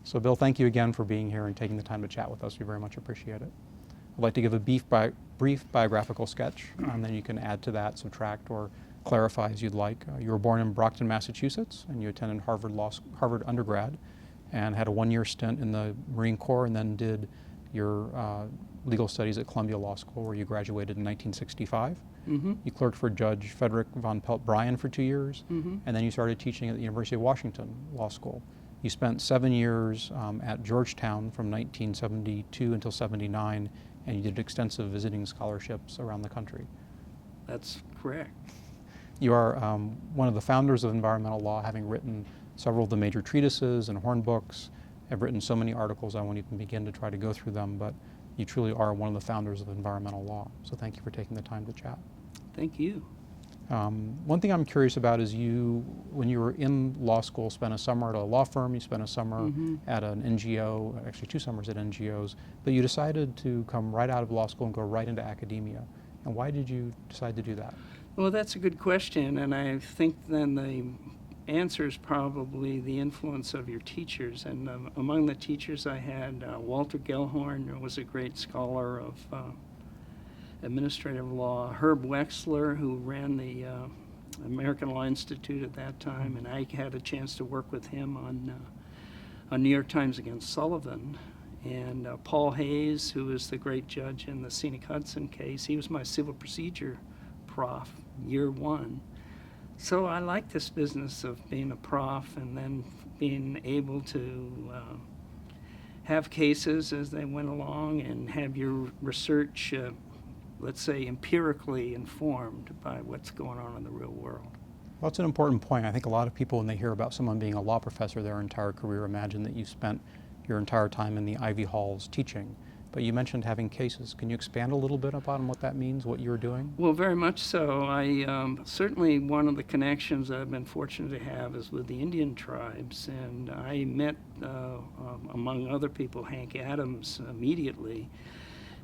So Bill, thank you again for being here and taking the time to chat with us. We very much appreciate it. I'd like to give a brief biographical sketch, and then you can add to that, subtract, or clarify as you'd like. You were born in Brockton, Massachusetts, and you attended Harvard undergrad and had a one-year stint in the Marine Corps, and then did your legal studies at Columbia Law School, where you graduated in 1965. Mm-hmm. You clerked for Judge Frederick von Pelt-Bryan for 2 years, Mm-hmm. and then you started teaching at the University of Washington Law School. You spent 7 years at Georgetown from 1972 until 79, and you did extensive visiting scholarships around the country. That's correct. You are one of the founders of environmental law, having written several of the major treatises and horn books. Have written so many articles I won't even begin to try to go through them, but you truly are one of the founders of environmental law. So thank you for taking the time to chat. Thank you. One thing I'm curious about is you, when you were in law school, spent a summer at a law firm, you spent a summer Mm-hmm. at an NGO, actually 2 summers at NGOs, but you decided to come right out of law school and go right into academia. And why did you decide to do that? Well, that's a good question, and I think then the answer is probably the influence of your teachers. And among the teachers I had, Walter Gellhorn, who was a great scholar of administrative law, Herb Wexler, who ran the American Law Institute at that time, and I had a chance to work with him on New York Times against Sullivan. And Paul Hayes, who was the great judge in the Scenic Hudson case, he was my civil procedure prof, year 1. So I like this business of being a prof and then being able to have cases as they went along and have your research, let's say, empirically informed by what's going on in the real world. Well, that's an important point. I think a lot of people, when they hear about someone being a law professor their entire career, imagine that you spent your entire time in the Ivy Halls teaching. But you mentioned having cases. Can you expand a little bit upon what that means, what you were doing? Well, very much so. I certainly, one of the connections I've been fortunate to have is with the Indian tribes, and I met, among other people, Hank Adams immediately.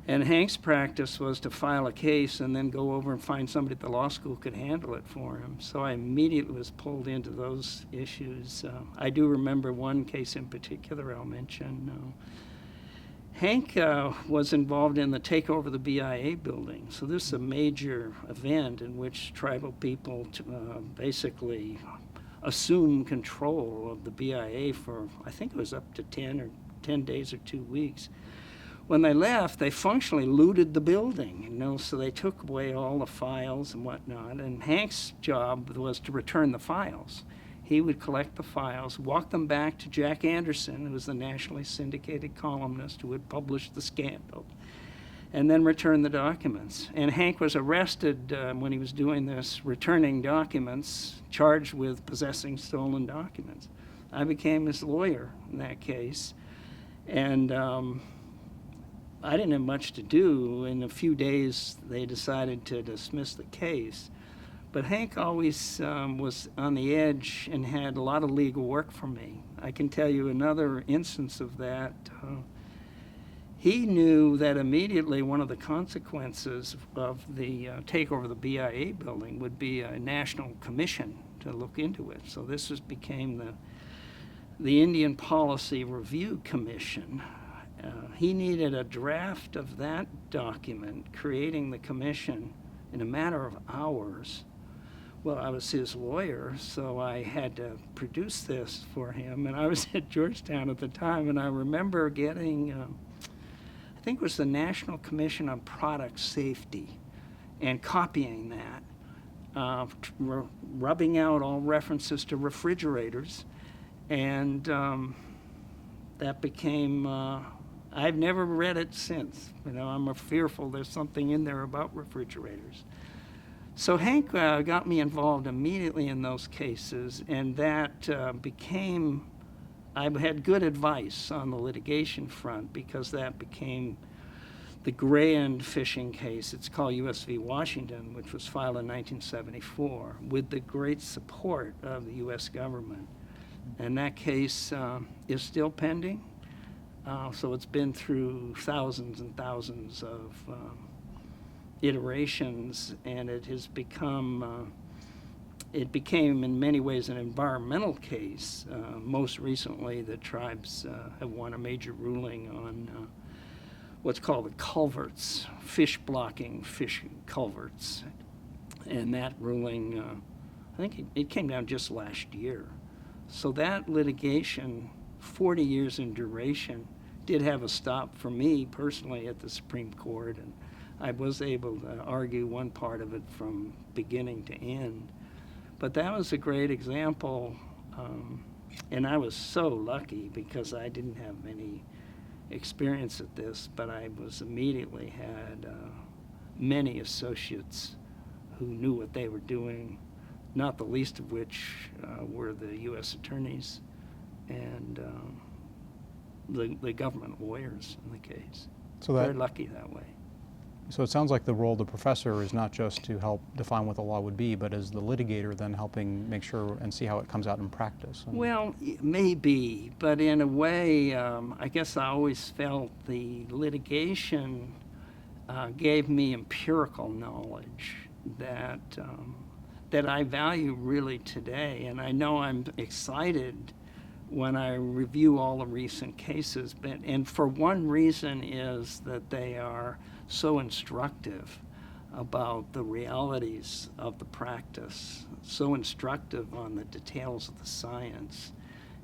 And Hank's practice was to file a case and then go over and find somebody at the law school who could handle it for him. So I immediately was pulled into those issues. I do remember one case in particular I'll mention. Hank was involved in the takeover of the BIA building. So this is a major event in which tribal people basically assume control of the BIA for, I think it was up to 10 days or 2 weeks. When they left, they functionally looted the building, so they took away all the files and whatnot, and Hank's job was to return the files. He would collect the files, walk them back to Jack Anderson, who was the nationally syndicated columnist who had published the scandal, and then return the documents. And Hank was arrested when he was doing this, returning documents, charged with possessing stolen documents. I became his lawyer in that case, and I didn't have much to do. In a few days, they decided to dismiss the case. But Hank always was on the edge and had a lot of legal work for me. I can tell you another instance of that. He knew that immediately one of the consequences of the takeover of the BIA building would be a national commission to look into it. So this became the Indian Policy Review Commission. He needed a draft of that document, creating the commission, in a matter of hours. Well, I was his lawyer, so I had to produce this for him, and I was at Georgetown at the time, and I remember getting, I think it was the National Commission on Product Safety, and copying that, rubbing out all references to refrigerators, and that became... I've never read it since. I'm fearful there's something in there about refrigerators. So Hank got me involved immediately in those cases, and that I had good advice on the litigation front because that became the grand fishing case. It's called U.S. v. Washington, which was filed in 1974 with the great support of the U.S. government. And that case is still pending. So it's been through thousands and thousands of iterations, and it has become it became in many ways an environmental case. Most recently, the tribes have won a major ruling on what's called the culverts, fish blocking fish culverts. And that ruling, I think it came down just last year. So that litigation, 40 years in duration, did have a stop for me personally at the Supreme Court, and I was able to argue one part of it from beginning to end. But that was a great example, and I was so lucky because I didn't have any experience at this, but I was immediately had many associates who knew what they were doing, not the least of which were the U.S. attorneys and the government lawyers in the case. So very lucky that way. So it sounds like the role of the professor is not just to help define what the law would be, but as the litigator then helping make sure and see how it comes out in practice. Well, maybe, but in a way, I guess I always felt the litigation gave me empirical knowledge that that I value really today, and I know I'm excited when I review all the recent cases, and for one reason is that they are so instructive about the realities of the practice, so instructive on the details of the science,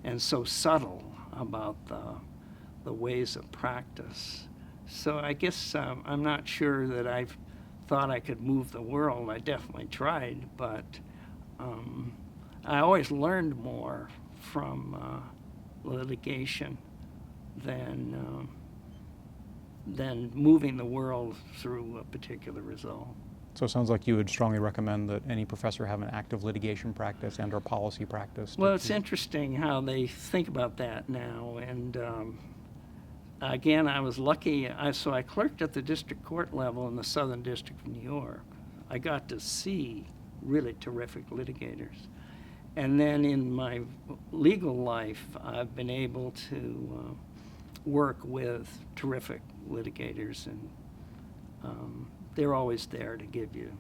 and so subtle about the ways of practice. So I guess I'm not sure that I've thought I could move the world. I definitely tried, but I always learned more from litigation than moving the world through a particular result. So it sounds like you would strongly recommend that any professor have an active litigation practice and or policy practice. Well, it's interesting how they think about that now, and again, I was lucky. So I clerked at the district court level in the Southern District of New York. I got to see really terrific litigators. And then in my legal life, I've been able to work with terrific litigators, and they're always there to give you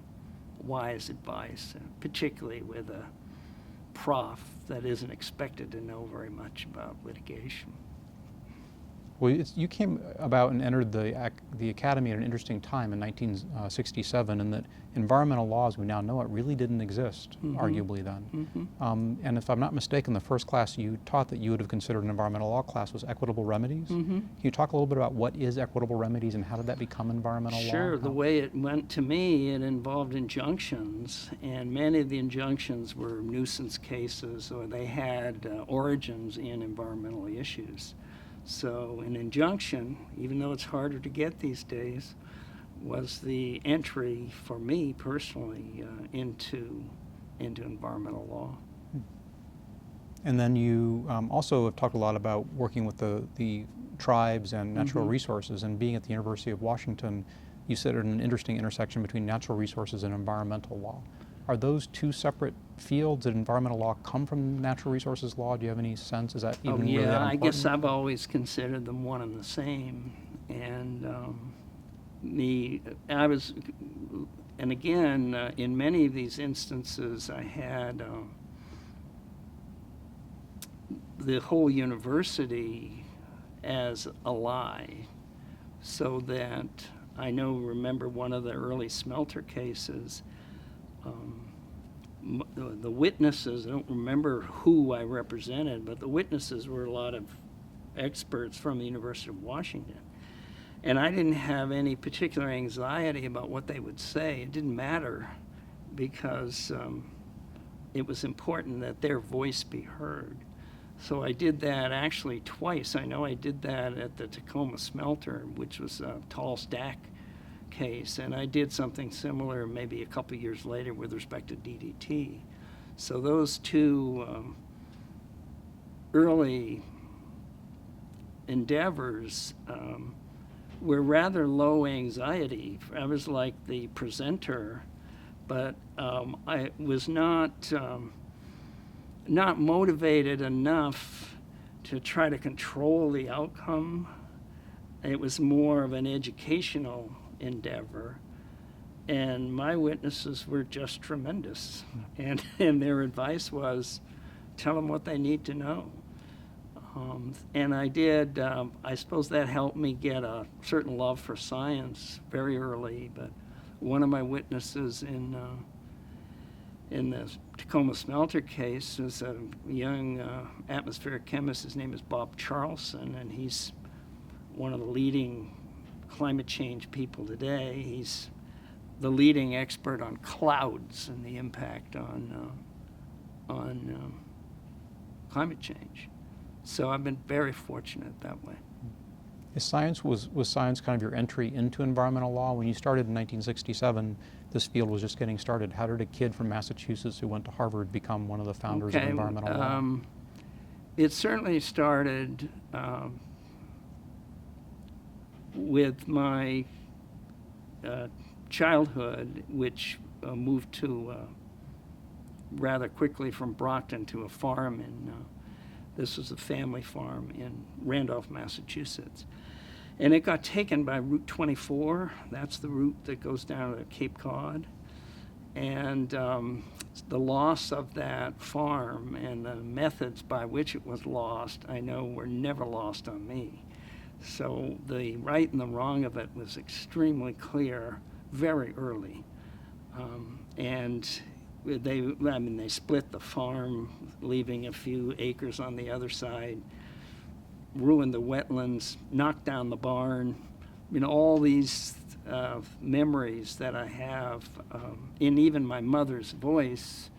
wise advice, particularly with a prof that isn't expected to know very much about litigation. Well, you came about and entered the academy at an interesting time in 1967, and that environmental laws, we now know it, really didn't exist, arguably then. And if I'm not mistaken, the first class you taught that you would have considered an environmental law class was equitable remedies. Can you talk a little bit about what is equitable remedies and how did that become environmental law? Sure. The way it went to me, it involved injunctions, and many of the injunctions were nuisance cases, or they had origins in environmental issues. So an injunction, even though it's harder to get these days, was the entry for me personally into environmental law. And then you also have talked a lot about working with the tribes and natural resources, and being at the University of Washington, you sit at an interesting intersection between natural resources and environmental law. Are those two separate fields? Did environmental law come from natural resources law? Do you have any sense? Is that even really that important? I guess I've always considered them one and the same. And and again, in many of these instances, I had the whole university as a lie, so that remember one of the early smelter cases. The witnesses, I don't remember who I represented, but the witnesses were a lot of experts from the University of Washington. And I didn't have any particular anxiety about what they would say. It didn't matter, because it was important that their voice be heard. So I did that actually twice. I know I did that at the Tacoma smelter, which was a tall stack case, and I did something similar maybe a couple years later with respect to DDT. So those two early endeavors were rather low anxiety. I was like the presenter, but I was not motivated enough to try to control the outcome. It was more of an educational endeavor, And my witnesses were just tremendous. And their advice was, tell them what they need to know. And I did. I suppose that helped me get a certain love for science very early. But one of my witnesses in the Tacoma smelter case is a young atmospheric chemist. His name is Bob Charlson, and he's one of the leading climate change people today. He's the leading expert on clouds and the impact on climate change. So I've been very fortunate that way. Was science kind of your entry into environmental law? When you started in 1967, this field was just getting started. How did a kid from Massachusetts who went to Harvard become one of the founders of environmental law? It certainly started with my childhood, which moved to rather quickly from Brockton to a farm this was a family farm in Randolph, Massachusetts. And it got taken by Route 24. That's the route that goes down to Cape Cod. And the loss of that farm and the methods by which it was lost, I know were never lost on me. So the right and the wrong of it was extremely clear very early. And they split the farm, leaving a few acres on the other side, ruined the wetlands, knocked down the barn. All these memories that I have, in even my mother's voice,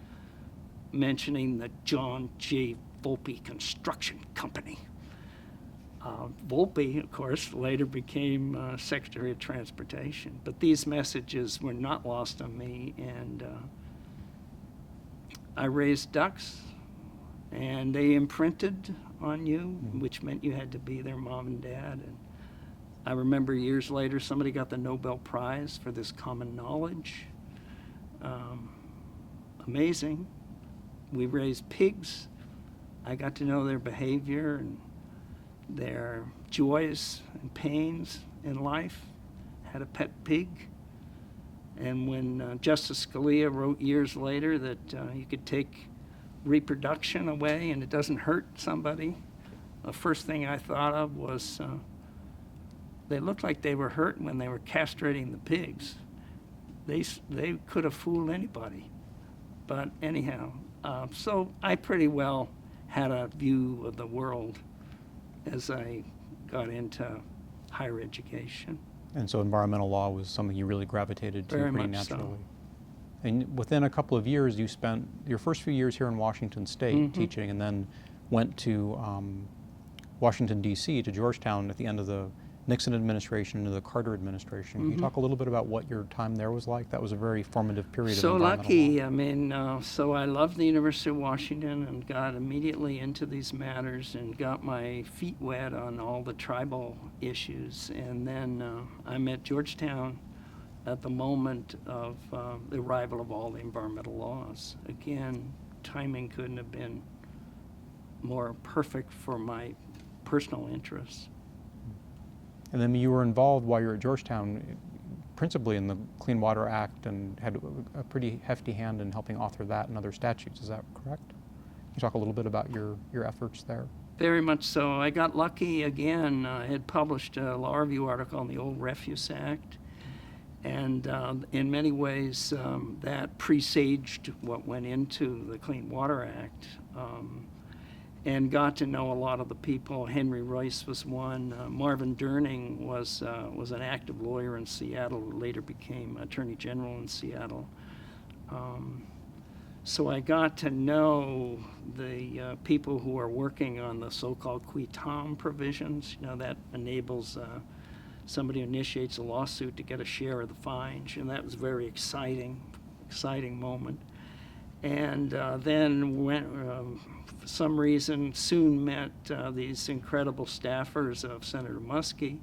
mentioning the John J. Volpe Construction Company. Volpe, of course, later became Secretary of Transportation. But these messages were not lost on me, and I raised ducks, and they imprinted on you, which meant you had to be their mom and dad. And I remember years later, somebody got the Nobel Prize for this common knowledge. Amazing. We raised pigs. I got to know their behavior and their joys and pains in life. Had a pet pig. And when Justice Scalia wrote years later that you could take reproduction away and it doesn't hurt somebody, the first thing I thought of was they looked like they were hurt when they were castrating the pigs. They could have fooled anybody. But anyhow, so I pretty well had a view of the world as I got into higher education. And so environmental law was something you really gravitated to Very pretty much so. naturally. And within a couple of years, you spent your first few years here in Washington State teaching, and then went to Washington, D.C., to Georgetown at the end of the Nixon administration into the Carter administration. Can you talk a little bit about what your time there was like? That was a very formative period So of environmental lucky. law. I mean, so I loved the University of Washington and got immediately into these matters and got my feet wet on all the tribal issues. And then I'm at Georgetown at the moment of the arrival of all the environmental laws. Again, timing couldn't have been more perfect for my personal interests. And then you were involved while you were at Georgetown, principally in the Clean Water Act, and had a pretty hefty hand in helping author that and other statutes. Is that correct? Can you talk a little bit about your efforts there? Very much so. I got lucky again. I had published a law review article on the old Refuse Act, and in many ways that presaged what went into the Clean Water Act. And got to know a lot of the people. Henry Royce was one. Marvin Durning was an active lawyer in Seattle who later became Attorney General in Seattle. So I got to know the people who are working on the so-called qui tam provisions. That enables somebody who initiates a lawsuit to get a share of the fines, and that was a very exciting moment. And then went, for some reason, soon met these incredible staffers of Senator Muskie.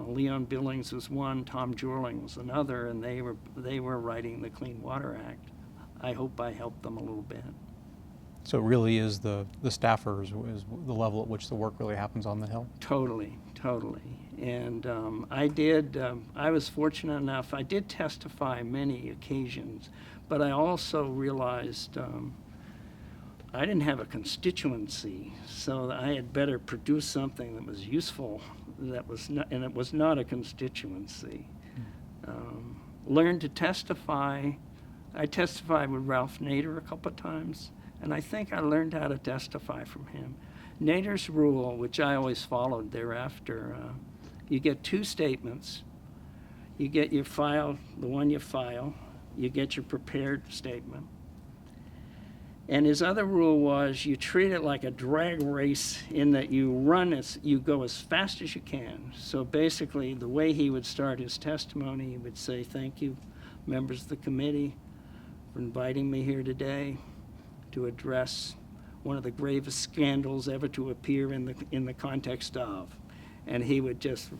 Leon Billings was one, Tom Jorling was another, and they were writing the Clean Water Act. I hope I helped them a little bit. So it really is the staffers is the level at which the work really happens on the Hill. Totally, totally. And I was fortunate enough, I did testify many occasions, but I also realized I didn't have a constituency, so that I had better produce something that was useful, and it was not a constituency. Learned to testify. I testified with Ralph Nader a couple of times, and I think I learned how to testify from him. Nader's rule, which I always followed thereafter, you get 2 statements. You get your file, the one you file. You get your prepared statement. And his other rule was you treat it like a drag race in that you go as fast as you can. So basically, the way he would start his testimony, he would say, "Thank you, members of the committee, for inviting me here today to address one of the gravest scandals ever to appear in the context of," and he would just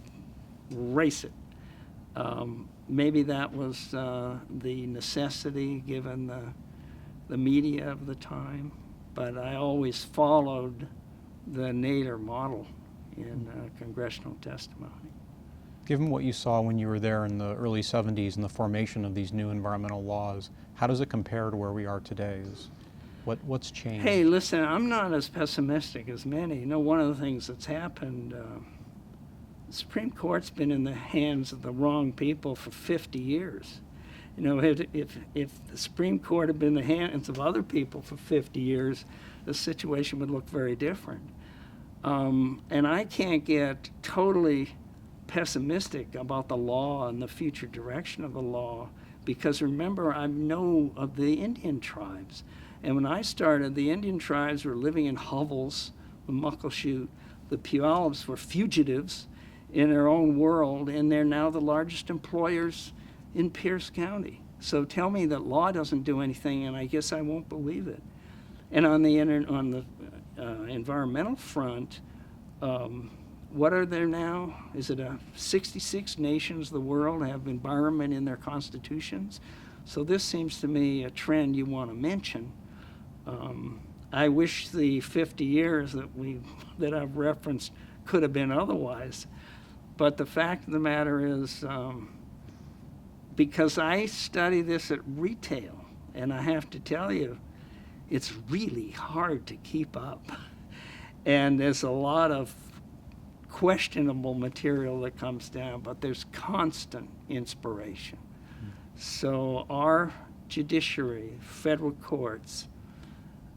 race it. Maybe that was the necessity given the media of the time, but I always followed the Nader model in congressional testimony. Given what you saw when you were there in the early 70s and the formation of these new environmental laws, how does it compare to where we are today? What's changed? Hey, listen, I'm not as pessimistic as many. You know, one of the things that's happened, the Supreme Court's been in the hands of the wrong people for 50 years. You know, if the Supreme Court had been in the hands of other people for 50 years, the situation would look very different. And I can't get totally pessimistic about the law and the future direction of the law, because remember, I know of the Indian tribes. And when I started, the Indian tribes were living in hovels, the Muckleshoot. The Puyallups were fugitives in their own world, and they're now the largest employers in Pierce County. So tell me that law doesn't do anything, and I guess I won't believe it. And on the environmental front, what are there now? Is it 66 nations of the world have environment in their constitutions? So this seems to me a trend you want to mention. I wish the 50 years that I've referenced could have been otherwise. But the fact of the matter is, because I study this at retail, and I have to tell you, it's really hard to keep up. And there's a lot of questionable material that comes down, but there's constant inspiration. So our judiciary, federal courts,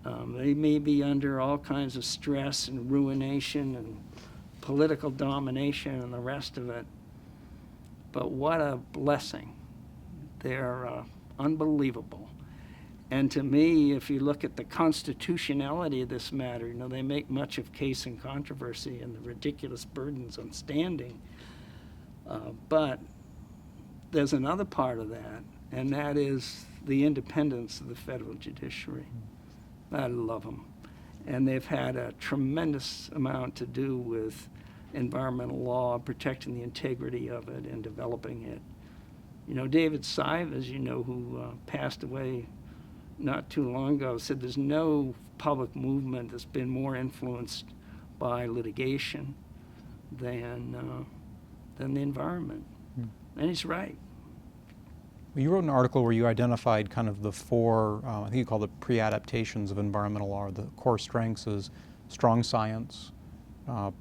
they may be under all kinds of stress and ruination and political domination and the rest of it, but what a blessing. They're unbelievable. And to me, if you look at the constitutionality of this matter, you know, they make much of case and controversy and the ridiculous burdens on standing. But there's another part of that, and that is the independence of the federal judiciary. I love them. And they've had a tremendous amount to do with environmental law, protecting the integrity of it and developing it. You know, David Sive, as you know, who passed away not too long ago, said there's no public movement that's been more influenced by litigation than the environment. And he's right. Well, you wrote an article where you identified kind of the 4, I think you called it pre-adaptations of environmental law. The core strengths is strong science,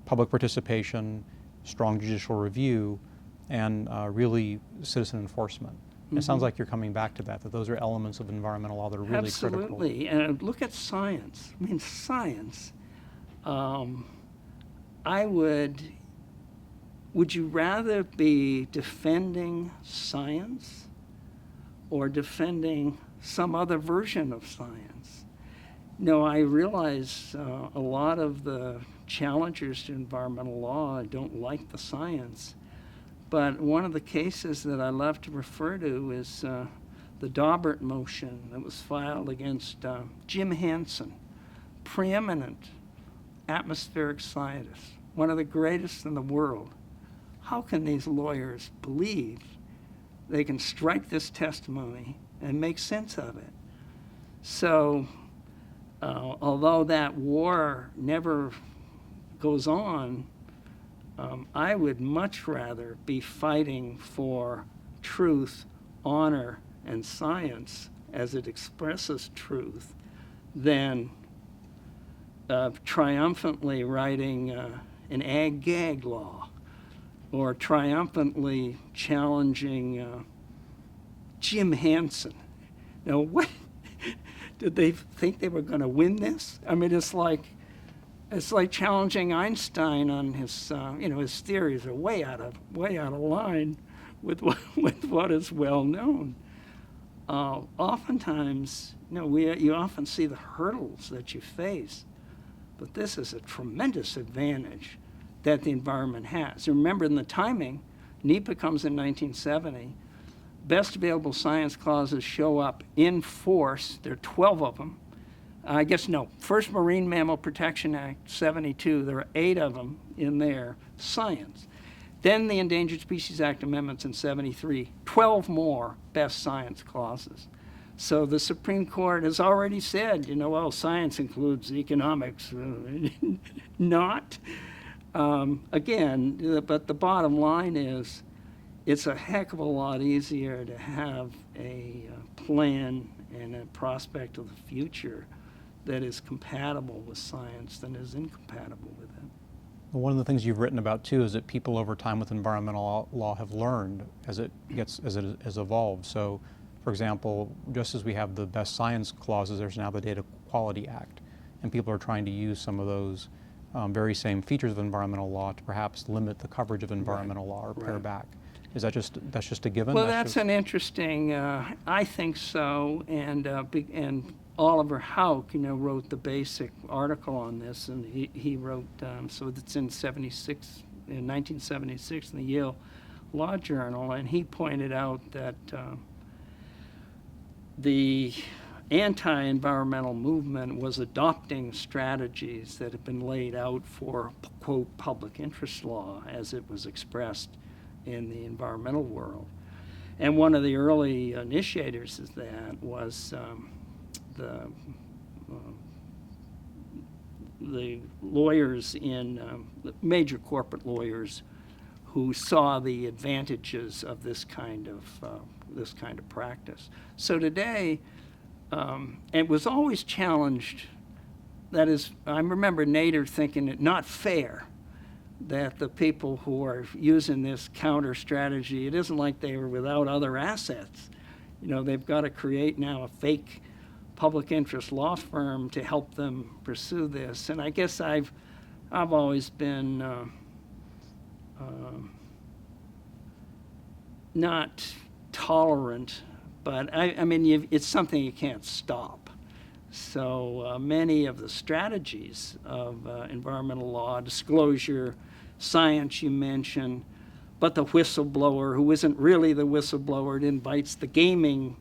public participation, strong judicial review, and really citizen enforcement. Mm-hmm. It sounds like you're coming back to that those are elements of environmental law that are really critical. Absolutely. And look at science. I mean, science. Would you rather be defending science or defending some other version of science? No, I realize a lot of the challengers to environmental law don't like the science. But one of the cases that I love to refer to is the Daubert motion that was filed against Jim Hansen, preeminent atmospheric scientist, one of the greatest in the world. How can these lawyers believe they can strike this testimony and make sense of it? So although that war never goes on, I would much rather be fighting for truth, honor, and science as it expresses truth than triumphantly writing an ag-gag law or triumphantly challenging Jim Hansen. Now, what did they think they were going to win this? I mean, it's like challenging Einstein on his, his theories are way out of line with what is well known. Oftentimes, you often see the hurdles that you face, but this is a tremendous advantage that the environment has. Remember, in the timing, NEPA comes in 1970. Best available science clauses show up in force. There are 12 of them. First Marine Mammal Protection Act, 72. There are 8 of them in there, science. Then the Endangered Species Act amendments in 73, 12 more best science clauses. So the Supreme Court has already said, science includes economics. Not. But the bottom line is, it's a heck of a lot easier to have a plan and a prospect of the future that is compatible with science than is incompatible with it. Well, one of the things you've written about too is that people over time with environmental law have learned as it has evolved. So, for example, just as we have the best science clauses, there's now the Data Quality Act, and people are trying to use some of those very same features of environmental law to perhaps limit the coverage of environmental law or pare back. Is that that's just a given? Well, that's an interesting. I think so, and Oliver Houck, wrote the basic article on this, and he wrote. So it's in 1976 in the Yale Law Journal, and he pointed out that the anti-environmental movement was adopting strategies that had been laid out for, quote, public interest law as it was expressed in the environmental world. And one of the early initiators of that was the lawyers the major corporate lawyers who saw the advantages of this kind of practice. So today, it was always challenged. That is, I remember Nader thinking it not fair that the people who are using this counter strategy, it isn't like they were without other assets. They've got to create now a fake public interest law firm to help them pursue this. And I guess I've always been not tolerant, but I mean, it's something you can't stop. So many of the strategies of environmental law, disclosure, science you mentioned, but the whistleblower who isn't really the whistleblower, it invites the gaming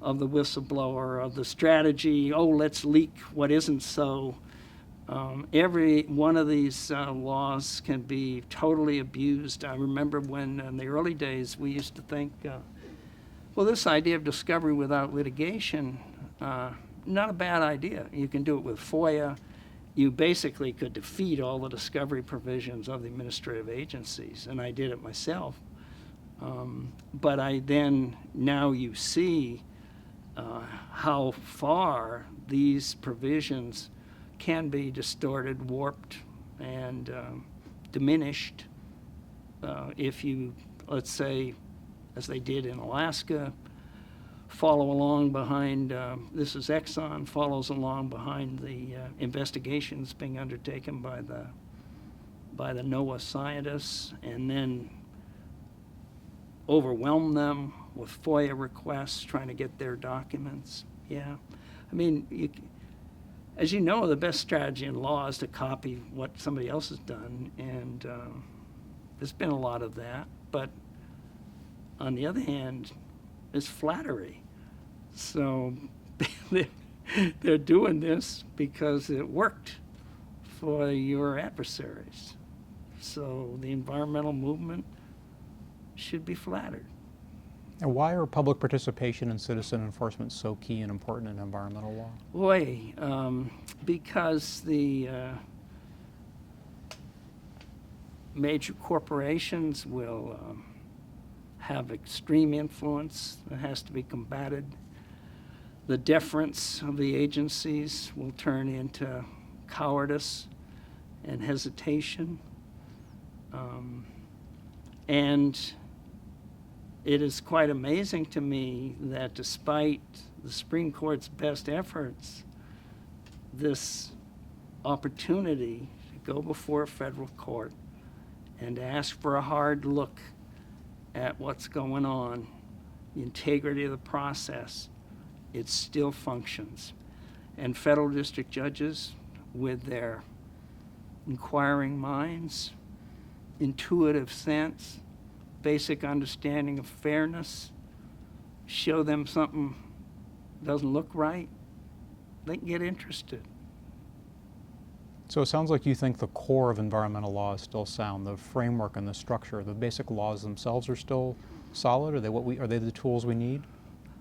of the whistleblower, of the strategy, let's leak what isn't so. Every one of these laws can be totally abused. I remember when in the early days we used to think, this idea of discovery without litigation, not a bad idea. You can do it with FOIA. You basically could defeat all the discovery provisions of the administrative agencies, and I did it myself. But now you see how far these provisions can be distorted, warped, and diminished if you, let's say, as they did in Alaska, follow along behind, this is Exxon, follows along behind the investigations being undertaken by the NOAA scientists, and then overwhelm them with FOIA requests trying to get their documents. Yeah. I mean, as you know, the best strategy in law is to copy what somebody else has done, and there's been a lot of that. But on the other hand, it's flattery. So they're doing this because it worked for your adversaries. So the environmental movement should be flattered. And why are public participation and citizen enforcement so key and important in environmental law? Boy, because the major corporations will have extreme influence that has to be combated. The deference of the agencies will turn into cowardice and hesitation. And it is quite amazing to me that despite the Supreme Court's best efforts, this opportunity to go before a federal court and to ask for a hard look at what's going on, the integrity of the process, it still functions. And federal district judges, with their inquiring minds, intuitive sense, basic understanding of fairness, show them something doesn't look right, they can get interested. So it sounds like you think the core of environmental law is still sound. The framework and the structure, the basic laws themselves are still solid? Are they the tools we need?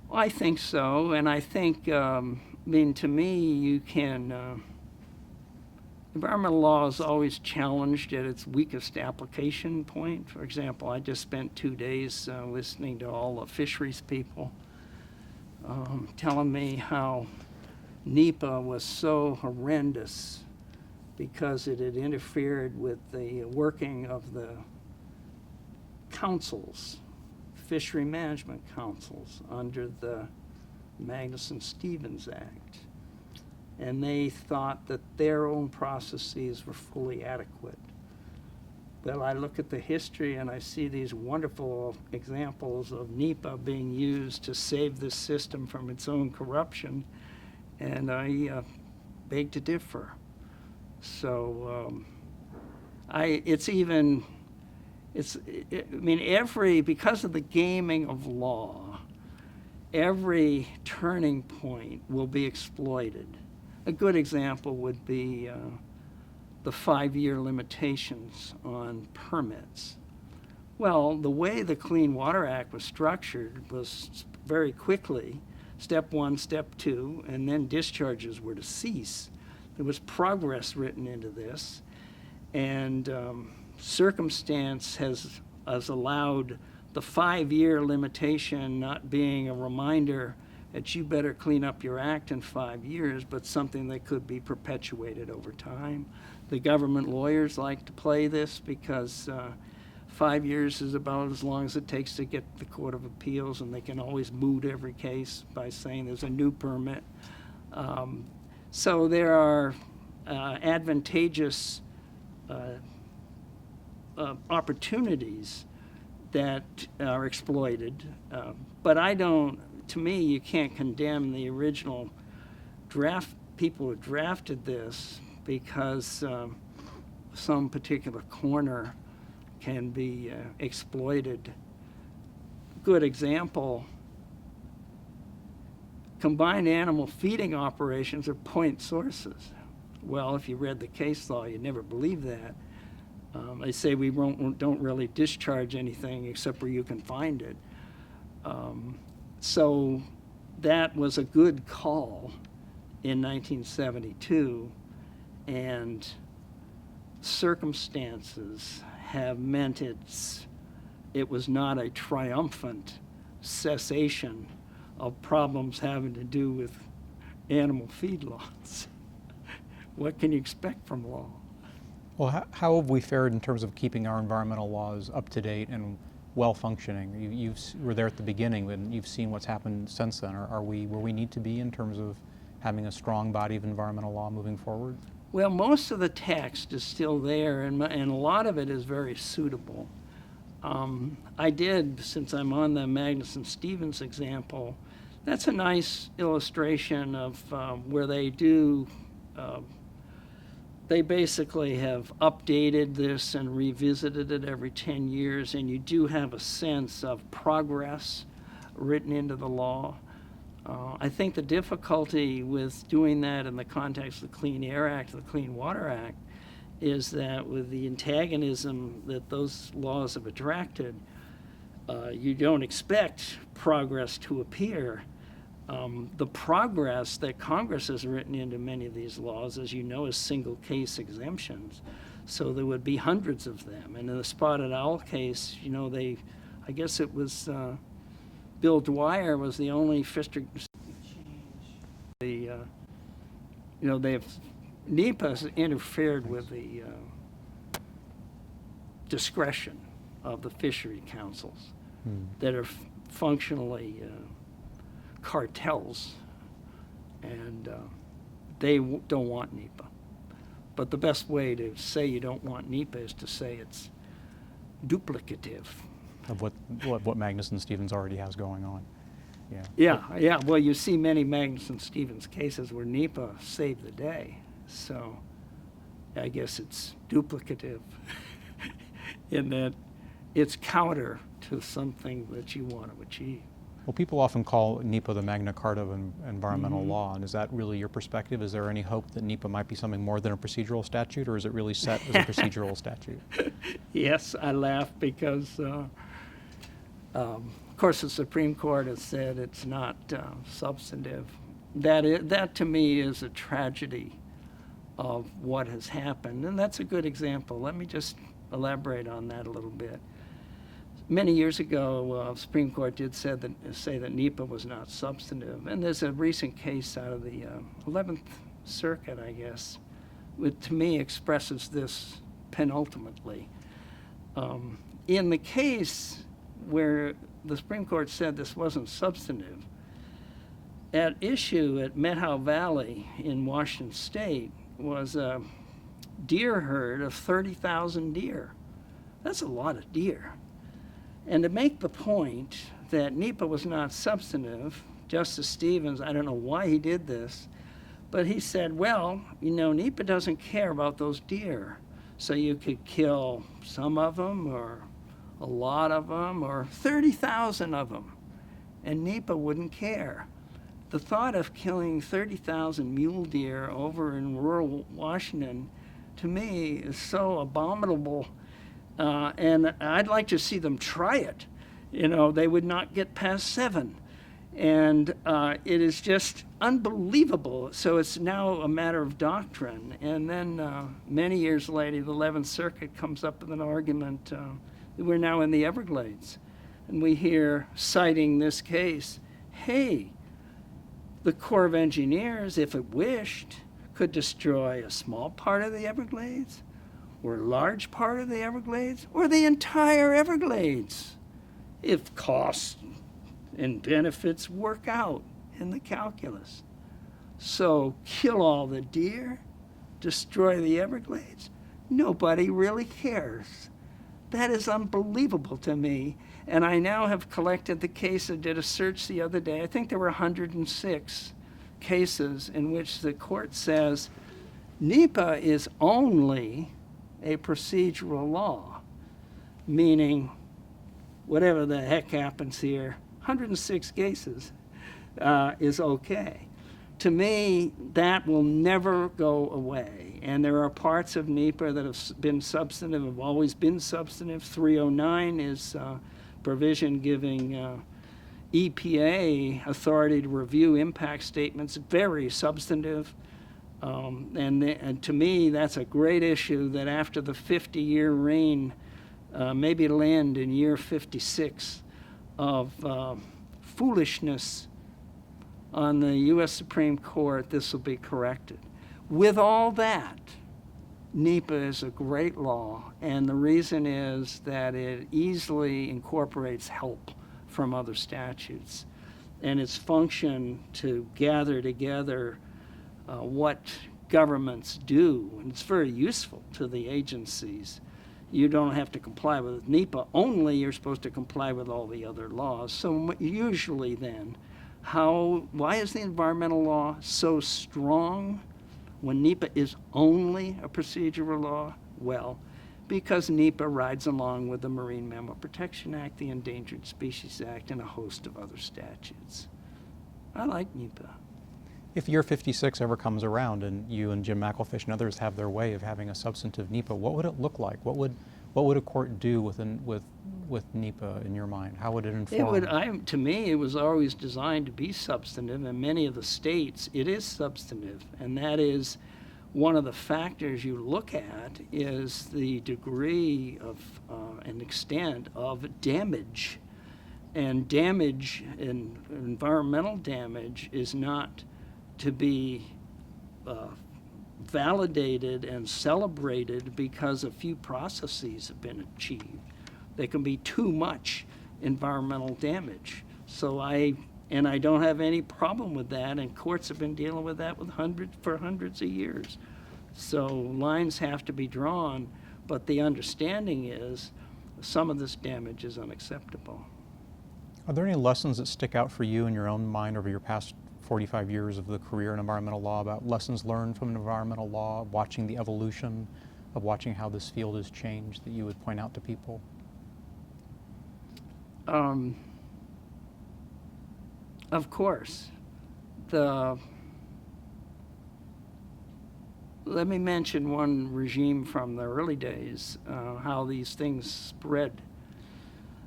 Well, I think so, and I think, to me, you can, environmental law is always challenged at its weakest application point. For example, I just spent 2 days listening to all the fisheries people telling me how NEPA was so horrendous because it had interfered with the working of the councils, fishery management councils, under the Magnuson-Stevens Act. And they thought that their own processes were fully adequate. Well, I look at the history and I see these wonderful examples of NEPA being used to save this system from its own corruption, and I beg to differ. So because of the gaming of law, every turning point will be exploited. A good example would be the 5-year limitations on permits. Well, the way the Clean Water Act was structured was very quickly, step 1, step 2, and then discharges were to cease. There was progress written into this, and circumstance has allowed the 5-year limitation not being a reminder that you better clean up your act in 5 years, but something that could be perpetuated over time. The government lawyers like to play this because 5 years is about as long as it takes to get the Court of Appeals, and they can always moot every case by saying there's a new permit. So there are advantageous opportunities that are exploited, but to me, you can't condemn the original people who drafted this because some particular corner can be exploited. Good example, combined animal feeding operations are point sources. Well, if you read the case law, you'd never believe that. They say we don't really discharge anything except where you can find it. So that was a good call in 1972, and circumstances have meant it was not a triumphant cessation of problems having to do with animal feedlots. What can you expect from law? Well, how have we fared in terms of keeping our environmental laws up to date and well functioning? You were there at the beginning, and you've seen what's happened since then. Are we where we need to be in terms of having a strong body of environmental law moving forward? Well, most of the text is still there, and a lot of it is very suitable. I did, since I'm on the Magnuson-Stevens example, that's a nice illustration of where they do. They basically have updated this and revisited it every 10 years, and you do have a sense of progress written into the law. I think the difficulty with doing that in the context of the Clean Air Act and the Clean Water Act is that with the antagonism that those laws have attracted, you don't expect progress to appear. The progress that Congress has written into many of these laws, as you know, is single case exemptions. So there would be hundreds of them. And in the spotted owl case, you know, I guess it was Bill Dwyer was the only fiscal change. NEPA has interfered with the discretion of the fishery councils that are functionally cartels, and they don't want NEPA. But the best way to say you don't want NEPA is to say it's duplicative. Of what Magnuson-Stevens already has going on. Yeah. Well, you see many Magnuson-Stevens cases where NEPA saved the day. So I guess it's duplicative in that it's counter to something that you want to achieve. Well, people often call NEPA the Magna Carta of environmental law, and is that really your perspective? Is there any hope that NEPA might be something more than a procedural statute, or is it really set as a procedural statute? Yes, I laugh because, of course, the Supreme Court has said it's not substantive. That to me is a tragedy of what has happened, and that's a good example. Let me just elaborate on that a little bit. Many years ago, the Supreme Court did say that NEPA was not substantive, and there's a recent case out of the 11th Circuit, I guess, which to me expresses this penultimately. In the case where the Supreme Court said this wasn't substantive, at issue at Methow Valley in Washington State was a deer herd of 30,000 deer. That's a lot of deer. And to make the point that NEPA was not substantive, Justice Stevens, I don't know why he did this, but he said, well, you know, NEPA doesn't care about those deer. So you could kill some of them or a lot of them or 30,000 of them, and NEPA wouldn't care. The thought of killing 30,000 mule deer over in rural Washington, to me, is so abominable. And I'd like to see them try it. You know, they would not get past 7. And it is just unbelievable. So it's now a matter of doctrine. And then many years later, the 11th Circuit comes up with an argument. We're now in the Everglades. And we hear, citing this case, hey, the Corps of Engineers, if it wished, could destroy a small part of the Everglades, or a large part of the Everglades, or the entire Everglades, if costs and benefits work out in the calculus. So kill all the deer, destroy the Everglades, nobody really cares. That is unbelievable to me. And I now have collected the case. I did a search the other day. I think there were 106 cases in which the court says NEPA is only a procedural law, meaning whatever the heck happens here, 106 cases is okay. To me, that will never go away. And there are parts of NEPA that have been substantive, have always been substantive. 309 is provision giving EPA authority to review impact statements, very substantive. And to me, that's a great issue that after the 50-year reign, maybe it'll end in year 56 of foolishness on the U.S. Supreme Court, this will be corrected. With all that, NEPA is a great law, and the reason is that it easily incorporates help from other statutes, and its function to gather together what governments do, and it's very useful to the agencies. You don't have to comply with NEPA only, you're supposed to comply with all the other laws. So usually then, why is the environmental law so strong when NEPA is only a procedural law? Well, because NEPA rides along with the Marine Mammal Protection Act, the Endangered Species Act, and a host of other statutes. I like NEPA. If year 56 ever comes around and you and Jim McElfish and others have their way of having a substantive NEPA, what would it look like? What What would a court do with NEPA in your mind? How would it inform? To me, it was always designed to be substantive. In many of the states, it is substantive, and that is one of the factors you look at is the degree of and extent of damage. And damage, environmental damage, is not to be validated and celebrated because a few processes have been achieved. There can be too much environmental damage. So I don't have any problem with that, and courts have been dealing with that for hundreds of years. So lines have to be drawn, but the understanding is some of this damage is unacceptable. Are there any lessons that stick out for you in your own mind over your past 45 years of the career in environmental law about lessons learned from environmental law, watching the evolution of watching how this field has changed that you would point out to people? Of course. Let me mention one regime from the early days, how these things spread.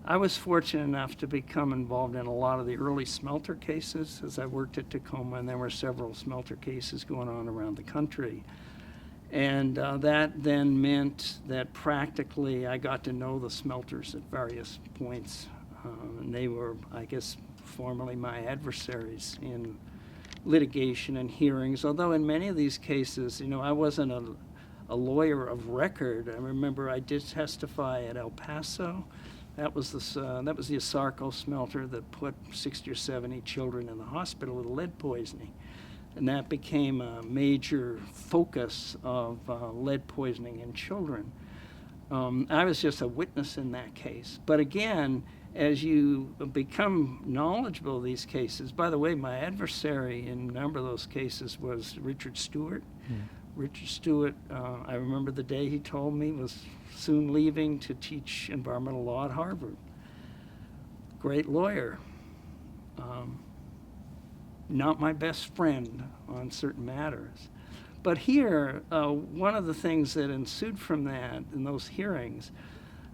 I was fortunate enough to become involved in a lot of the early smelter cases as I worked at Tacoma, and there were several smelter cases going on around the country. And that then meant that practically I got to know the smelters at various points. And they were, I guess, formerly my adversaries in litigation and hearings, although in many of these cases, I wasn't a lawyer of record. I remember I did testify at El Paso. That was the Asarco smelter that put 60 or 70 children in the hospital with lead poisoning. And that became a major focus of lead poisoning in children. I was just a witness in that case. But again, as you become knowledgeable of these cases, by the way, my adversary in a number of those cases was Richard Stewart. Richard Stewart, I remember the day he told me, was soon leaving to teach environmental law at Harvard. Great lawyer. Not my best friend on certain matters. But here, one of the things that ensued from that in those hearings,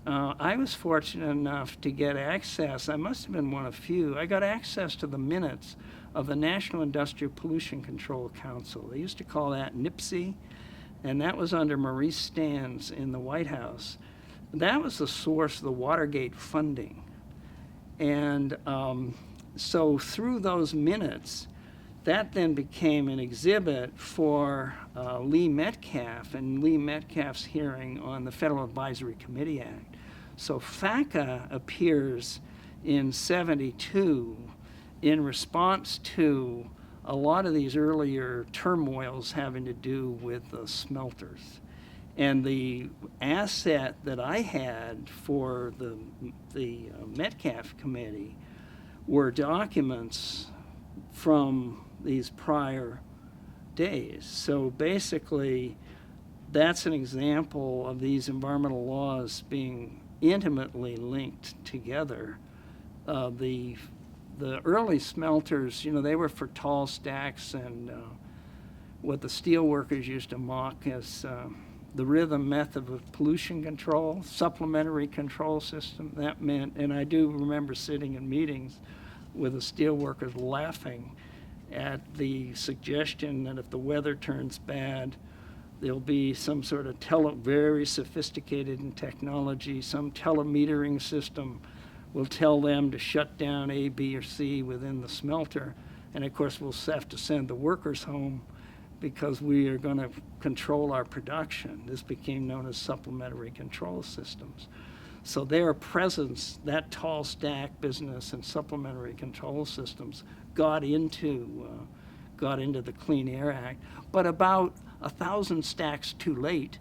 I was fortunate enough to get access. I must have been one of few. I got access to the minutes of the National Industrial Pollution Control Council. They used to call that NIPSI, and that was under Maurice Stans in the White House. That was the source of the Watergate funding. And so through those minutes, that then became an exhibit for Lee Metcalf and Lee Metcalf's hearing on the Federal Advisory Committee Act. So FACA appears in '72 in response to a lot of these earlier turmoils having to do with the smelters. And the asset that I had for the Metcalf Committee were documents from these prior days. So basically, that's an example of these environmental laws being intimately linked together. The early smelters, they were for tall stacks, and what the steel workers used to mock as the rhythm method of pollution control, supplementary control system. That meant, and I do remember sitting in meetings with the steel workers laughing at the suggestion that if the weather turns bad, there'll be some sort of very sophisticated in technology, some telemetering system will tell them to shut down A, B, or C within the smelter. And of course, we'll have to send the workers home because we are going to control our production. This became known as supplementary control systems. So their presence, that tall stack business and supplementary control systems, got into the Clean Air Act, but about 1,000 stacks too late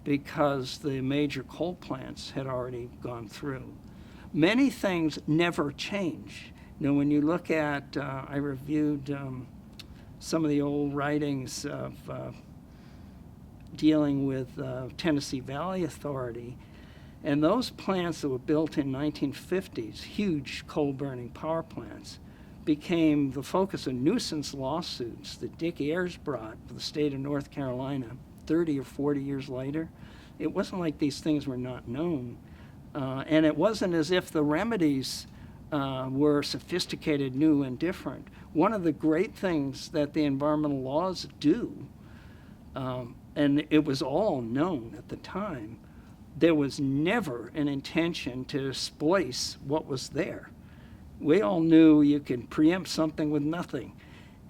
because the major coal plants had already gone through. Many things never change. When you look at, I reviewed some of the old writings of dealing with Tennessee Valley Authority, and those plants that were built in 1950s, huge coal-burning power plants, became the focus of nuisance lawsuits that Dick Ayers brought for the state of North Carolina 30 or 40 years later. It wasn't like these things were not known. And it wasn't as if the remedies were sophisticated, new, and different. One of the great things that the environmental laws do, and it was all known at the time, there was never an intention to displace what was there. We all knew you could preempt something with nothing.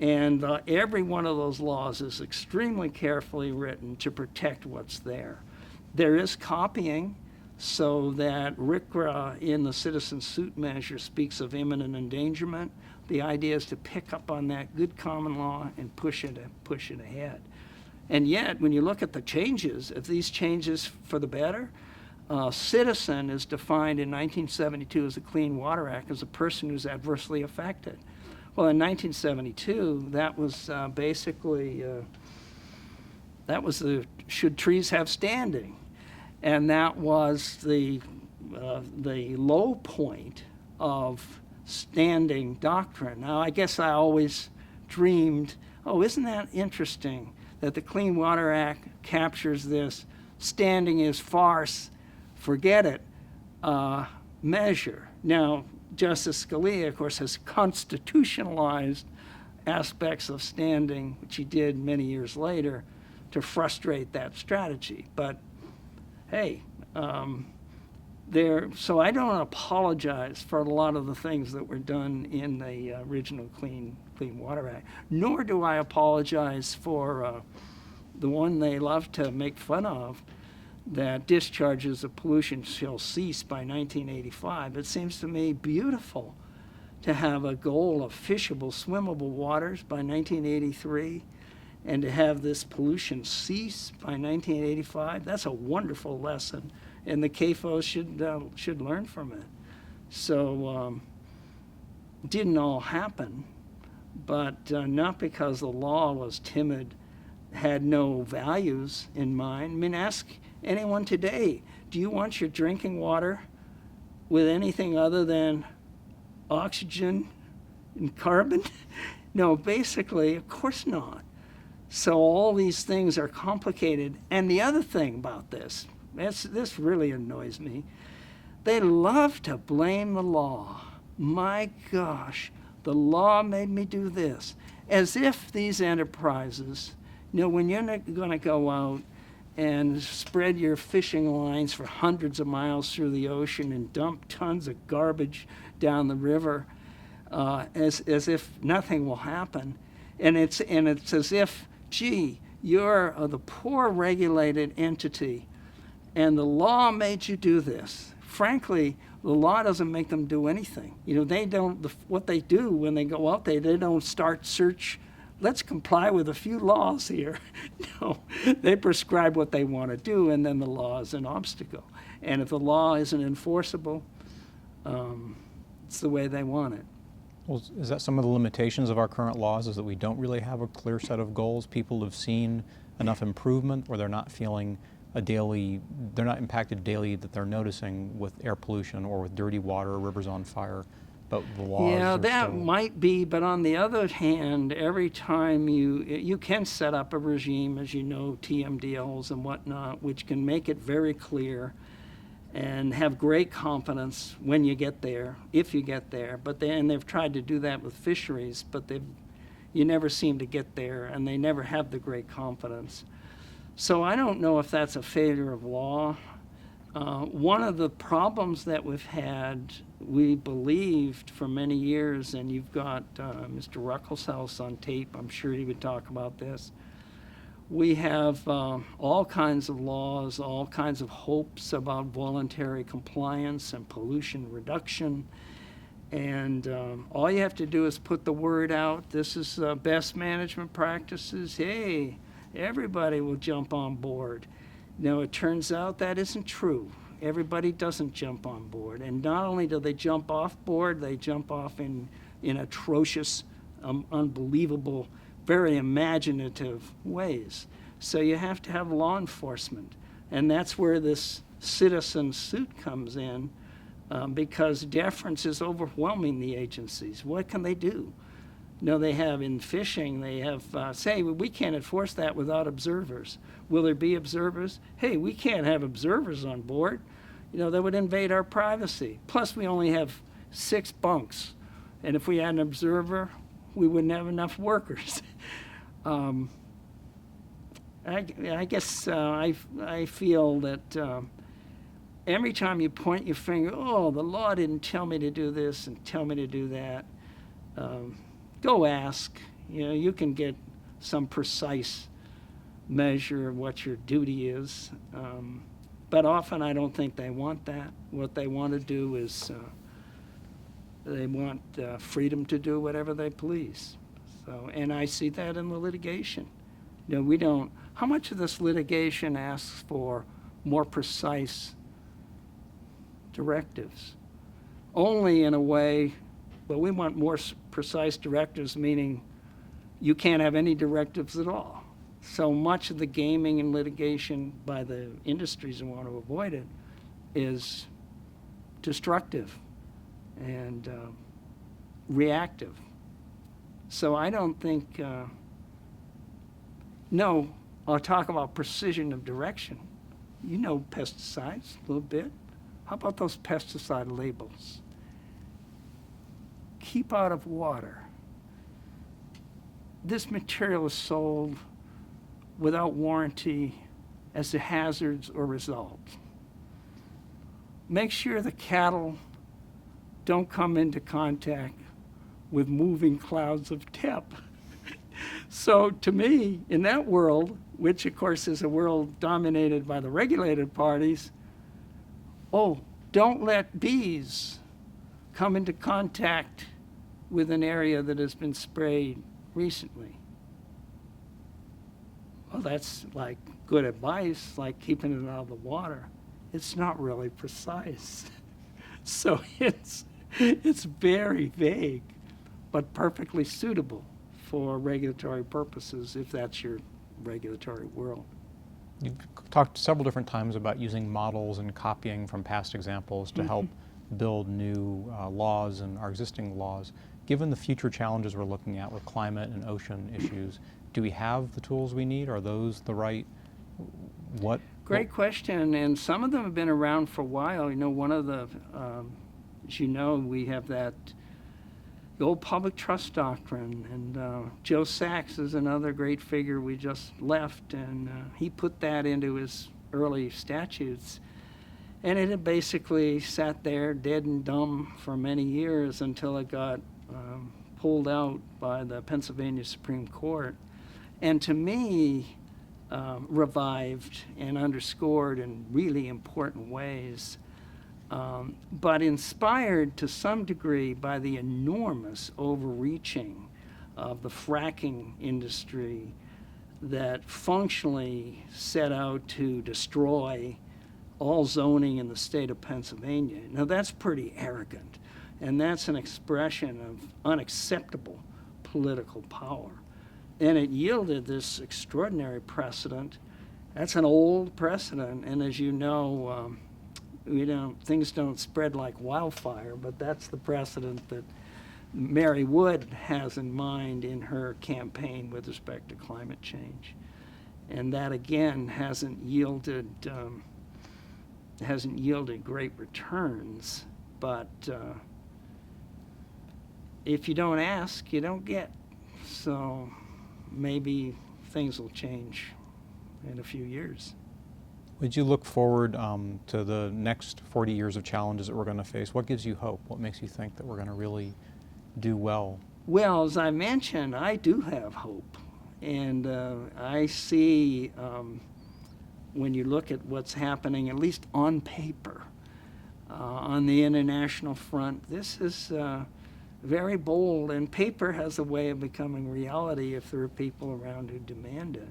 And every one of those laws is extremely carefully written to protect what's there. There is copying, so that RCRA in the citizen suit measure speaks of imminent endangerment. The idea is to pick up on that good common law and push it ahead. And yet, when you look at the changes, if these changes for the better, citizen is defined in 1972 as the Clean Water Act as a person who's adversely affected. Well, in 1972, that was basically, that was the should trees have standing. And that was the low point of standing doctrine. Now, I guess I always dreamed, oh, isn't that interesting that the Clean Water Act captures this standing is farce, forget it measure. Now, Justice Scalia, of course, has constitutionalized aspects of standing, which he did many years later, to frustrate that strategy. But hey, so I don't apologize for a lot of the things that were done in the original Clean Water Act, nor do I apologize for the one they love to make fun of, that discharges of pollution shall cease by 1985. It seems to me beautiful to have a goal of fishable, swimmable waters by 1983, and to have this pollution cease by 1985. That's a wonderful lesson, and the CAFOs should learn from it. So it didn't all happen, but not because the law was timid, had no values in mind. I mean, ask anyone today, do you want your drinking water with anything other than oxygen and carbon? No, basically, of course not. So all these things are complicated. And the other thing about this really annoys me, they love to blame the law. My gosh, the law made me do this. As if these enterprises, when you're not going to go out and spread your fishing lines for hundreds of miles through the ocean and dump tons of garbage down the river, as if nothing will happen. And it's as if, gee, you're the poor regulated entity, and the law made you do this. Frankly, the law doesn't make them do anything. They don't. What they do when they go out there, they don't start search. Let's comply with a few laws here. No, they prescribe what they want to do, and then the law is an obstacle. And if the law isn't enforceable, it's the way they want it. Well, is that some of the limitations of our current laws, is that we don't really have a clear set of goals? People have seen enough improvement where they're not feeling they're not impacted daily that they're noticing with air pollution or with dirty water, rivers on fire, but the laws Yeah, are that still... might be, but on the other hand, every time you can set up a regime, as you know, TMDLs and whatnot, which can make it very clear and have great confidence when you get there, if you get there. But they've tried to do that with fisheries, but you never seem to get there, and they never have the great confidence. So I don't know if that's a failure of law. One of the problems that we've had, we believed for many years, and you've got Mr. Ruckelshaus on tape, I'm sure he would talk about this. We have all kinds of laws, all kinds of hopes about voluntary compliance and pollution reduction. And all you have to do is put the word out. This is best management practices. Hey, everybody will jump on board. Now, it turns out that isn't true. Everybody doesn't jump on board. And not only do they jump off board, they jump off in atrocious, unbelievable, very imaginative ways. So you have to have law enforcement. And that's where this citizen suit comes in, because deference is overwhelming the agencies. What can they do? They have in fishing, they have, say, we can't enforce that without observers. Will there be observers? Hey, we can't have observers on board. That would invade our privacy. Plus, we only have 6 bunks. And if we had an observer, we wouldn't have enough workers. I guess I feel that every time you point your finger, oh, the law didn't tell me to do this and tell me to do that, go ask. You can get some precise measure of what your duty is. But often I don't think they want that. What they want to do is they want freedom to do whatever they please. And I see that in the litigation. We don't. How much of this litigation asks for more precise directives? Only in a way, but we want more precise directives, meaning you can't have any directives at all. So much of the gaming and litigation by the industries who want to avoid it is destructive and reactive. So I don't think, no, I'll talk about precision of direction. Pesticides a little bit. How about those pesticide labels? Keep out of water. This material is sold without warranty as to hazards or results. Make sure the cattle don't come into contact with moving clouds of tip. So to me, in that world, which of course is a world dominated by the regulated parties, don't let bees come into contact with an area that has been sprayed recently. Well, that's like good advice, like keeping it out of the water. It's not really precise. So it's very vague, but perfectly suitable for regulatory purposes, if that's your regulatory world. You've talked several different times about using models and copying from past examples to help build new laws and our existing laws. Given the future challenges we're looking at with climate and ocean issues, do we have the tools we need? Are those the right, Great question, and some of them have been around for a while. One of the, as we have the old public trust doctrine, and Joe Sachs is another great figure we just left, and he put that into his early statutes. And it had basically sat there dead and dumb for many years until it got pulled out by the Pennsylvania Supreme Court. And to me, revived and underscored in really important ways, but inspired to some degree by the enormous overreaching of the fracking industry that functionally set out to destroy all zoning in the state of Pennsylvania. Now that's pretty arrogant, and that's an expression of unacceptable political power. And it yielded this extraordinary precedent. That's an old precedent, and as you know, things don't spread like wildfire, but that's the precedent that Mary Wood has in mind in her campaign with respect to climate change. And that, again, hasn't yielded great returns, but if you don't ask, you don't get. So maybe things will change in a few years. Would you look forward to the next 40 years of challenges that we're going to face? What gives you hope? What makes you think that we're going to really do well? Well, as I mentioned, I do have hope. And I see, when you look at what's happening, at least on paper, on the international front, this is very bold, and paper has a way of becoming reality if there are people around who demand it.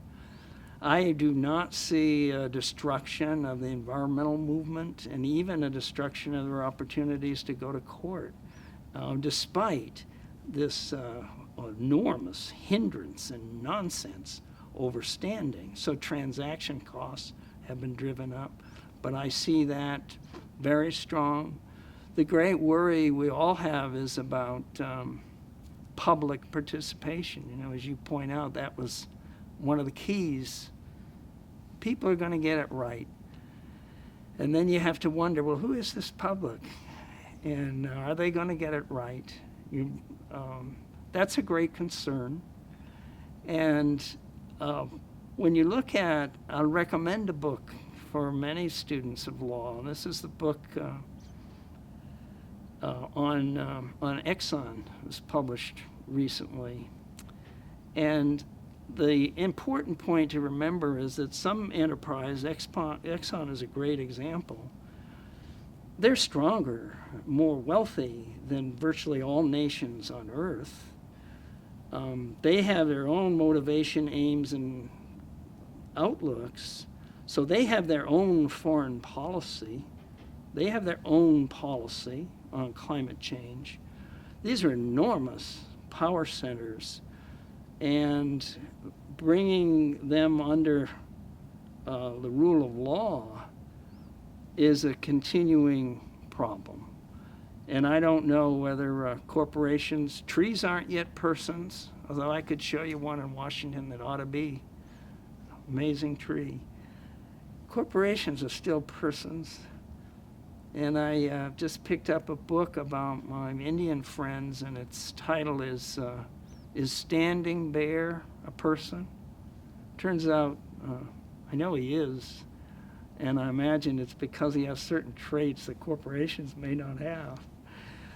I do not see a destruction of the environmental movement and even a destruction of their opportunities to go to court, despite this enormous hindrance and nonsense overstanding. So transaction costs have been driven up, but I see that very strong. The great worry we all have is about public participation. You know, as you point out, that was one of the keys. People are going to get it right. And then you have to wonder, well, who is this public? And are they going to get it right? That's a great concern. And when you look at, I'll recommend a book for many students of law. And this is the book on Exxon. It was published recently. And the important point to remember is that some enterprise, Exxon is a great example, they're stronger, more wealthy than virtually all nations on earth. They have their own motivation, aims, and outlooks. So they have their own foreign policy. They have their own policy on climate change. These are enormous power centers, and bringing them under the rule of law is a continuing problem. And I don't know whether corporations, trees aren't yet persons, although I could show you one in Washington that ought to be. Amazing tree. Corporations are still persons. And I just picked up a book about my Indian friends, and its title is Standing Bear a Person? Turns out, I know he is, and I imagine it's because he has certain traits that corporations may not have.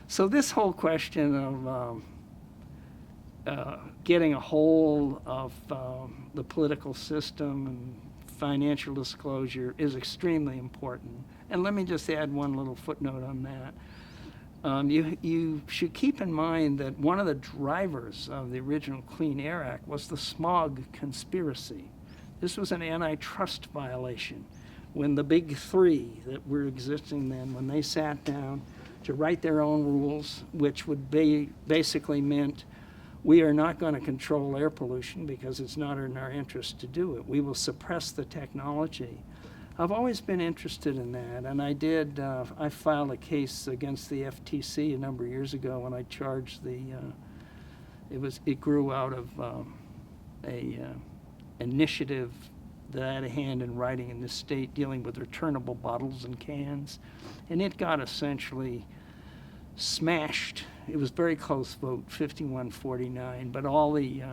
So this whole question of getting a hold of the political system and financial disclosure is extremely important. And let me just add one little footnote on that. You should keep in mind that one of the drivers of the original Clean Air Act was the smog conspiracy. This was an antitrust violation when the big three that were existing then, when they sat down to write their own rules, which would basically meant we are not going to control air pollution because it's not in our interest to do it. We will suppress the technology. I've always been interested in that, and I filed a case against the FTC a number of years ago when I charged it grew out of a initiative that I had a hand in writing in this state dealing with returnable bottles and cans, and it got essentially smashed. It was a very close vote, 51-49, but all the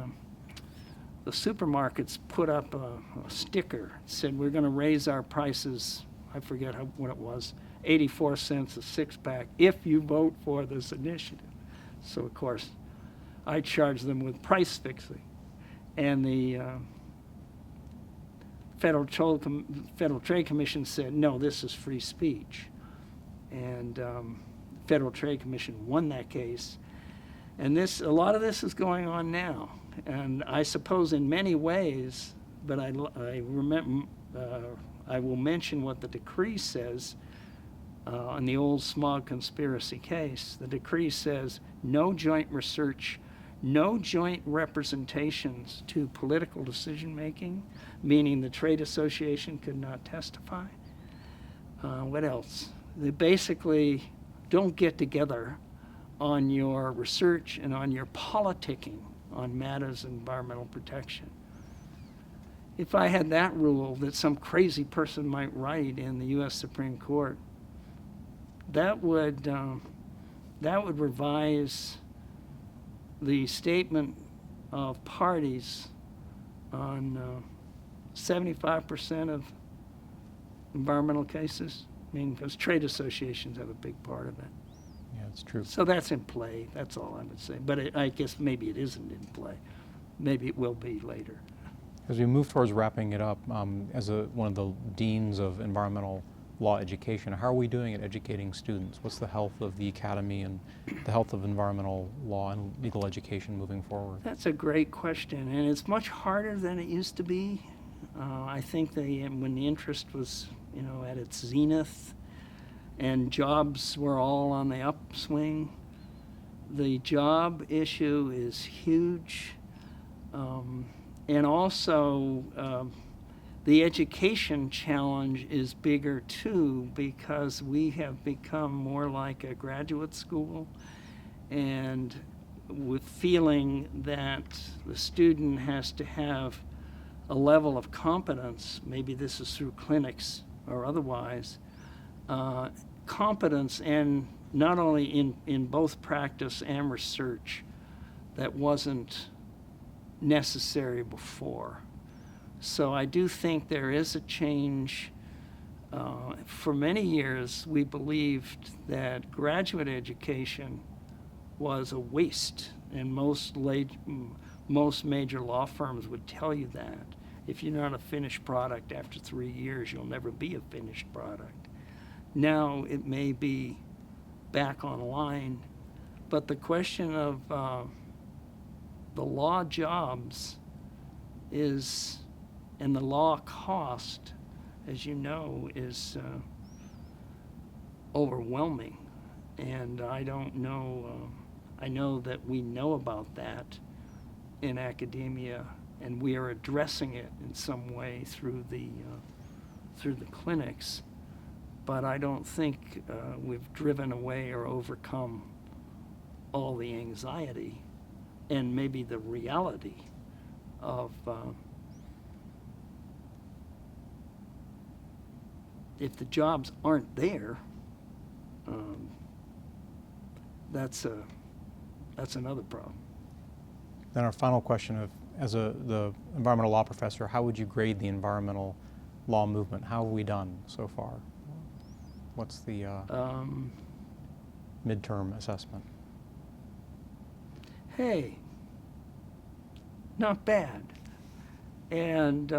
supermarkets put up a sticker that said, we're going to raise our prices, I forget what it was, 84 cents a six-pack if you vote for this initiative. So, of course, I charged them with price fixing. And the Federal Trade Commission said, no, this is free speech. And Federal Trade Commission won that case. And a lot of this is going on now. And I suppose in many ways, but I will mention what the decree says on the old smog conspiracy case. The decree says no joint research, no joint representations to political decision making, meaning the trade association could not testify. What else? They basically don't get together on your research and on your politicking on matters of environmental protection. If I had that rule that some crazy person might write in the U.S. Supreme Court, that would revise the statement of parties on 75% of environmental cases. I mean, because trade associations have a big part of it. Yeah, it's true. So that's in play. That's all I would say. But I guess maybe it isn't in play. Maybe it will be later. As we move towards wrapping it up, as one of the deans of environmental law education, how are we doing at educating students? What's the health of the academy and the health of environmental law and legal education moving forward? That's a great question, and it's much harder than it used to be. I think when the interest was, at its zenith, and jobs were all on the upswing, the job issue is huge, and also the education challenge is bigger too, because we have become more like a graduate school, and with feeling that the student has to have a level of competence, maybe this is through clinics or otherwise, competence and not only in both practice and research that wasn't necessary before. So I do think there is a change. For many years, we believed that graduate education was a waste, and most major law firms would tell you that. If you're not a finished product after 3 years, you'll never be a finished product. Now it may be back online, but the question of the law jobs is, and the law cost, as you know, is overwhelming. And I don't know, I know that we know about that in academia, and we are addressing it in some way through the clinics, but I don't think we've driven away or overcome all the anxiety and maybe the reality of if the jobs aren't there, that's another problem. Then our final question of, as the environmental law professor, how would you grade the environmental law movement? How have we done so far? What's the midterm assessment? Hey, not bad. And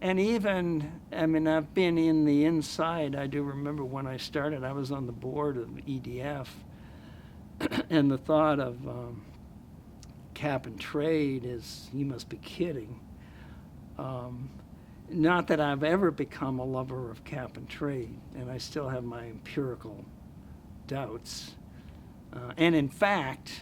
even, I mean, I've been in the inside. I do remember when I started, I was on the board of EDF, and the thought of cap and trade is, you must be kidding. Not that I've ever become a lover of cap and trade, and I still have my empirical doubts. And in fact,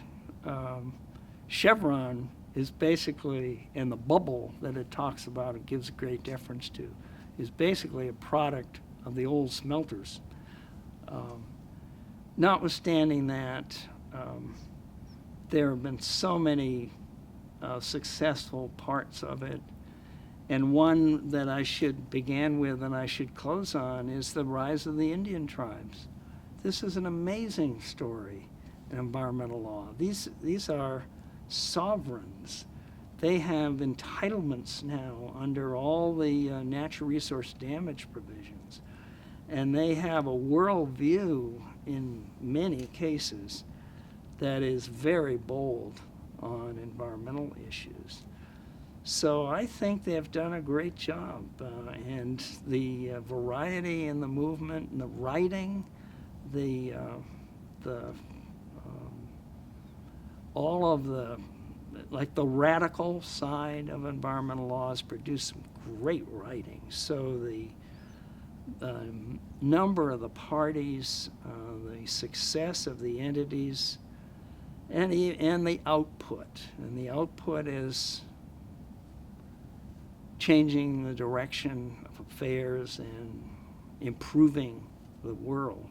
Chevron is basically, in the bubble that it talks about, it gives great deference to, is basically a product of the old smelters. Notwithstanding that, there have been so many successful parts of it. And one that I should begin with and I should close on is the rise of the Indian tribes. This is an amazing story in environmental law. These are sovereigns. They have entitlements now under all the natural resource damage provisions. And they have a worldview in many cases that is very bold on environmental issues. So I think they've done a great job, and the variety in the movement and the writing, all of the, like the radical side of environmental law has produced some great writing. So the number of the parties, the success of the entities, and the output. And the output is changing the direction of affairs and improving the world.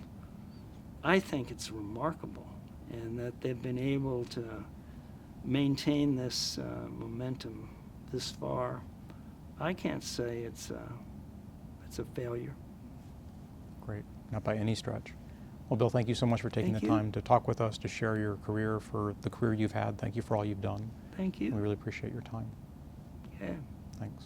I think it's remarkable, and that they've been able to maintain this momentum this far. I can't say it's a failure. Great, not by any stretch. Well, Bill, thank you so much for taking Thank the you. time to talk with us, to share your career, for the career you've had. Thank you for all you've done. Thank you. We really appreciate your time. Yeah. Thanks.